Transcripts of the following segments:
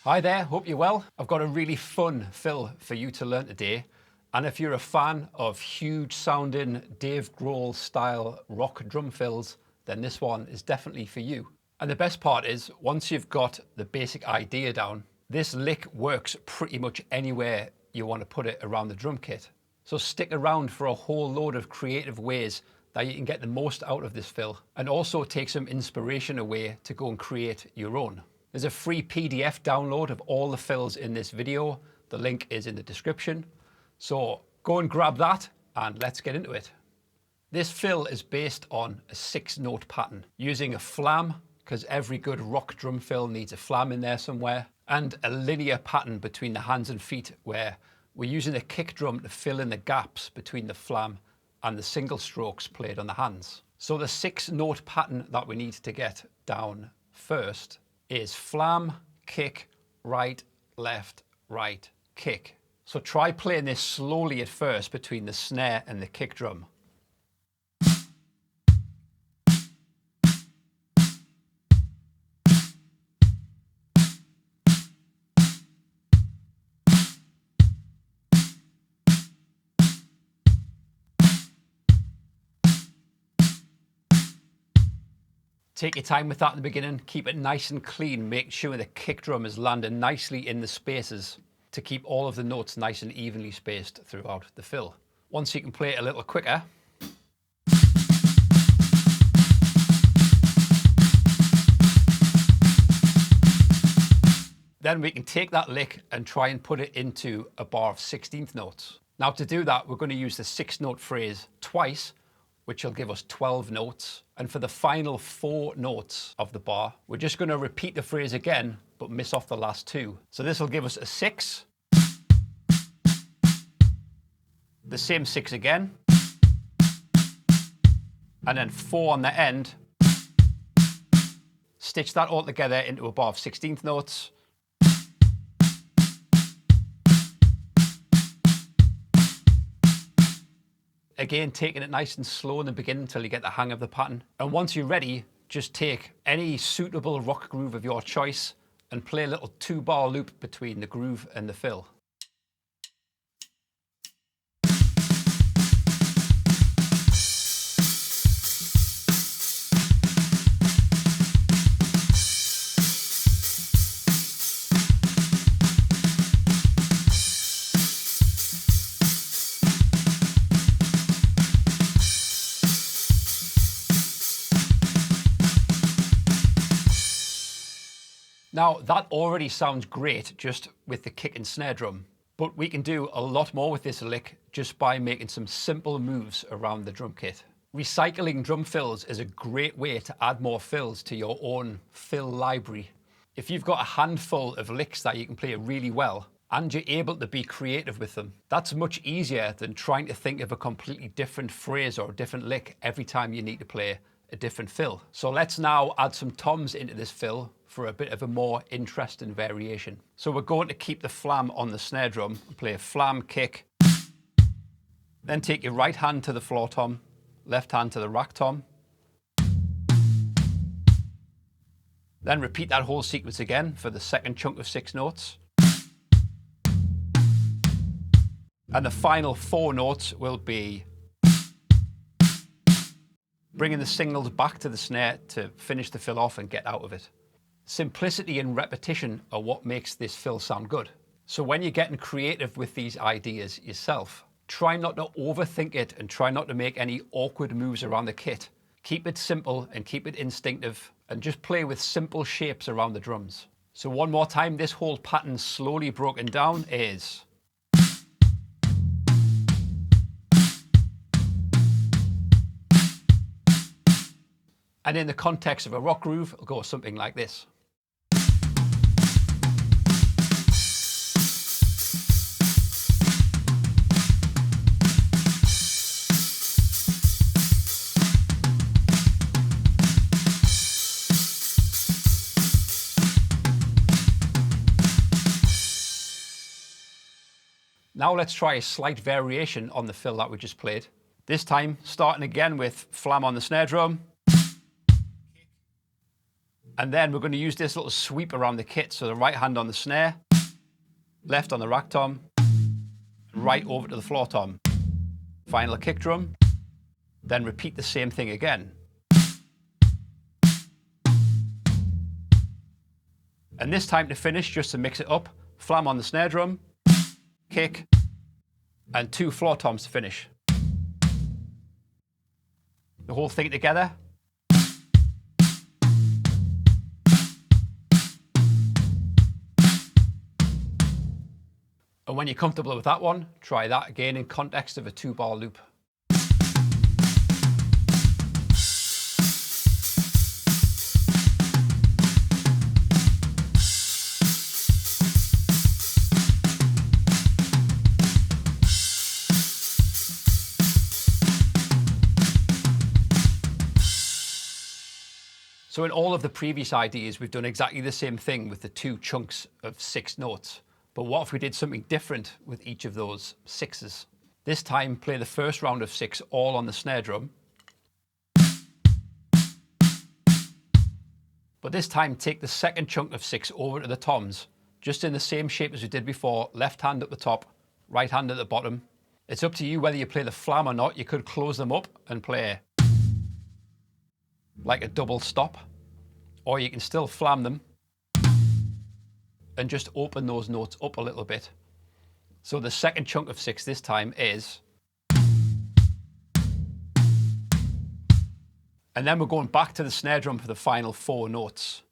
Hi there, hope you're well. I've got a really fun fill for you to learn today. And if you're a fan of huge sounding Dave Grohl style rock drum fills, then this one is definitely for you. And the best part is, once you've got the basic idea down, this lick works pretty much anywhere you want to put it around the drum kit. So stick around for a whole load of creative ways that you can get the most out of this fill, and also take some inspiration away to go and create your own. There's a free PDF download of all the fills in this video. The link is in the description. So go and grab that and let's get into it. This fill is based on a 6-note pattern using a flam, because every good rock drum fill needs a flam in there somewhere, and a linear pattern between the hands and feet where we're using a kick drum to fill in the gaps between the flam and the single strokes played on the hands. So the 6-note pattern that we need to get down first is flam, kick, right, left, right, kick. So try playing this slowly at first between the snare and the kick drum. Take your time with that in the beginning, keep it nice and clean, make sure the kick drum is landing nicely in the spaces to keep all of the notes nice and evenly spaced throughout the fill. Once you can play it a little quicker, then we can take that lick and try and put it into a bar of 16th notes. Now to do that, we're going to use the 6-note phrase twice, which will give us 12 notes. And for the final 4 notes of the bar, we're just going to repeat the phrase again, but miss off the last 2. So this will give us a 6, the same 6 again, and then 4 on the end. Stitch that all together into a bar of 16th notes. Again, taking it nice and slow in the beginning until you get the hang of the pattern. And once you're ready, just take any suitable rock groove of your choice and play a little 2-bar loop between the groove and the fill. Now that already sounds great just with the kick and snare drum, but we can do a lot more with this lick just by making some simple moves around the drum kit. Recycling drum fills is a great way to add more fills to your own fill library. If you've got a handful of licks that you can play really well and you're able to be creative with them, that's much easier than trying to think of a completely different phrase or a different lick every time you need to play a different fill. So let's now add some toms into this fill for a bit of a more interesting variation. So we're going to keep the flam on the snare drum and play a flam kick. Then take your right hand to the floor tom, left hand to the rack tom. Then repeat that whole sequence again for the second chunk of 6 notes. And the final 4 notes will be bringing the singles back to the snare to finish the fill off and get out of it. Simplicity and repetition are what makes this fill sound good. So when you're getting creative with these ideas yourself, try not to overthink it and try not to make any awkward moves around the kit. Keep it simple and keep it instinctive and just play with simple shapes around the drums. So one more time, this whole pattern slowly broken down is and in the context of a rock groove, it'll go something like this. Now let's try a slight variation on the fill that we just played. This time, starting again with flam on the snare drum, And then we're going to use this little sweep around the kit. So the right hand on the snare, left on the rack tom, right over to the floor tom. Final kick drum, then repeat the same thing again. And this time to finish, just to mix it up, flam on the snare drum, kick, and 2 floor toms to finish. The whole thing together. And when you're comfortable with that one, try that again in context of a 2-bar loop. So in all of the previous ideas, we've done exactly the same thing with the 2 chunks of 6 notes. But what if we did something different with each of those 6s? This time, play the first round of 6 all on the snare drum. But this time, take the second chunk of 6 over to the toms, just in the same shape as we did before, left hand at the top, right hand at the bottom. It's up to you whether you play the flam or not. You could close them up and play like a double stop, or you can still flam them and just open those notes up a little bit. So the second chunk of 6 this time is, and then we're going back to the snare drum for the final 4 notes.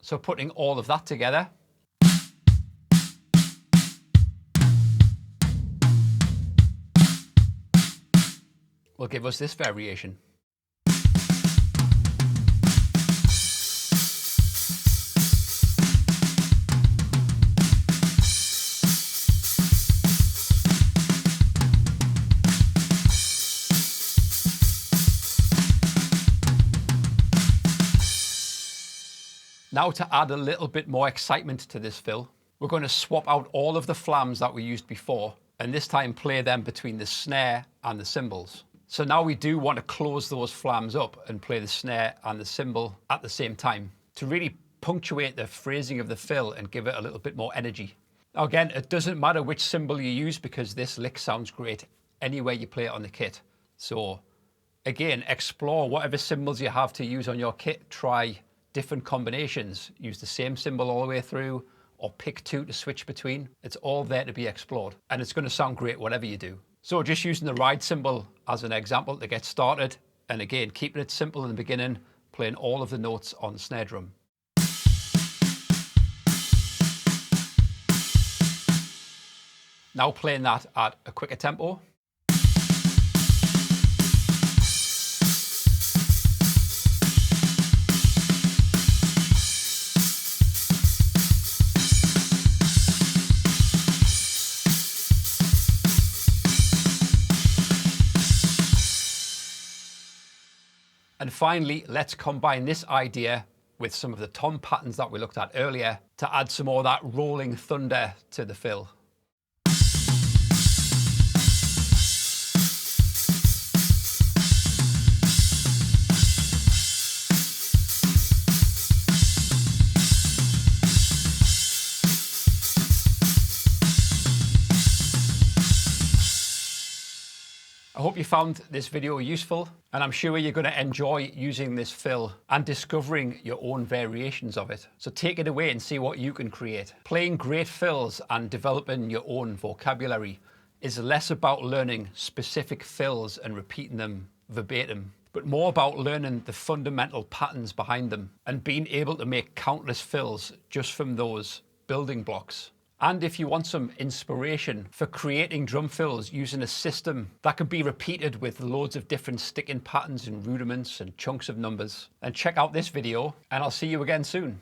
So putting all of that together, will give us this variation. Now to add a little bit more excitement to this fill, we're going to swap out all of the flams that we used before, and this time play them between the snare and the cymbals. So now we do want to close those flams up and play the snare and the cymbal at the same time to really punctuate the phrasing of the fill and give it a little bit more energy. Now again, it doesn't matter which cymbal you use because this lick sounds great anywhere you play it on the kit. So again, explore whatever cymbals you have to use on your kit. Try different combinations. Use the same cymbal all the way through, or pick 2 to switch between. It's all there to be explored, and it's going to sound great whatever you do. So just using the ride cymbal as an example to get started, and again, keeping it simple in the beginning, playing all of the notes on the snare drum. Now playing that at a quicker tempo. And finally, let's combine this idea with some of the tom patterns that we looked at earlier to add some more of that rolling thunder to the fill. I hope you found this video useful, and I'm sure you're going to enjoy using this fill and discovering your own variations of it. So take it away and see what you can create. Playing great fills and developing your own vocabulary is less about learning specific fills and repeating them verbatim, but more about learning the fundamental patterns behind them and being able to make countless fills just from those building blocks. And if you want some inspiration for creating drum fills using a system that can be repeated with loads of different sticking patterns and rudiments and chunks of numbers, then check out this video, and I'll see you again soon.